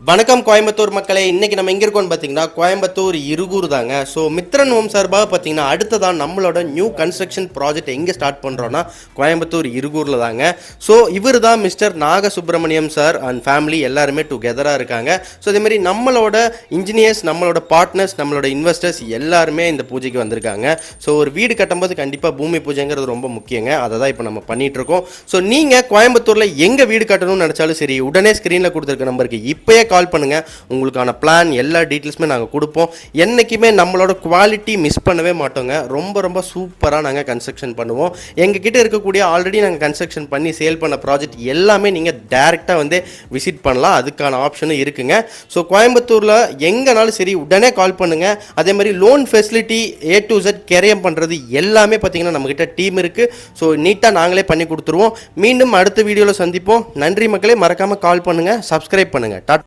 வணக்கம் கோயம்புத்தூர் மக்களே. இன்னைக்கு நம்ம எங்க இருக்கோம்னு பார்த்தீங்கன்னா கோயம்புத்தூர் இருகூர் தாங்க. ஸோ மித்ரன் ஹோம் சார்பாக பார்த்தீங்கன்னா அடுத்ததான் நம்மளோட நியூ கன்ஸ்ட்ரக்ஷன் ப்ராஜெக்ட் எங்கே ஸ்டார்ட் பண்ணுறோன்னா கோயம்புத்தூர் இருகூரில் தாங்க. ஸோ இவர் தான் mister Naga Subramaniam sir and family எல்லாருமே டுகெதராக இருக்காங்க. ஸோ இதேமாரி நம்மளோட இன்ஜினியர்ஸ், நம்மளோட பார்ட்னர்ஸ், நம்மளோட இன்வெஸ்டர்ஸ் எல்லாருமே இந்த பூஜைக்கு வந்திருக்காங்க. ஸோ ஒரு வீடு கட்டும்போது கண்டிப்பாக பூமி பூஜைங்கிறது ரொம்ப முக்கியங்க. அதை தான் இப்போ நம்ம பண்ணிட்டு இருக்கோம். ஸோ நீங்கள் கோயம்புத்தூரில் எங்கே வீடு கட்டணும்னு நினச்சாலும் சரி, உடனே ஸ்க்ரீனில் கொடுத்துருக்க நம்பருக்கு இப்போயே கால் பண்ணுங்க. உங்களுக்கான பிளான் எல்லா டீட்டெயில்ஸுமே நாங்கள் கொடுப்போம். என்றைக்குமே நம்மளோட குவாலிட்டி மிஸ் பண்ணவே மாட்டோங்க. ரொம்ப ரொம்ப சூப்பராக நாங்கள் கன்ஸ்ட்ரக்ஷன் பண்ணுவோம். எங்ககிட்ட இருக்கக்கூடிய ஆல்ரெடி நாங்கள் கன்ஸ்ட்ரக்ஷன் பண்ணி சேல் பண்ண ப்ராஜெக்ட் எல்லாமே நீங்கள் டேரெக்டாக வந்து விசிட் பண்ணலாம். அதுக்கான ஆப்ஷனும் இருக்குங்க. ஸோ கோயம்புத்தூரில் எங்கேனாலும் சரி உடனே கால் பண்ணுங்கள். அதே மாதிரி loan facility A to Z கெரியம் பண்ணுறது எல்லாமே பார்த்தீங்கன்னா நம்மகிட்ட டீம் இருக்குது. ஸோ நீட்டாக நாங்களே பண்ணி கொடுத்துருவோம். மீண்டும் அடுத்த வீடியோவில் சந்திப்போம். நன்றி மக்களே. மறக்காமல் கால் பண்ணுங்கள், சப்ஸ்கிரைப் பண்ணுங்கள்.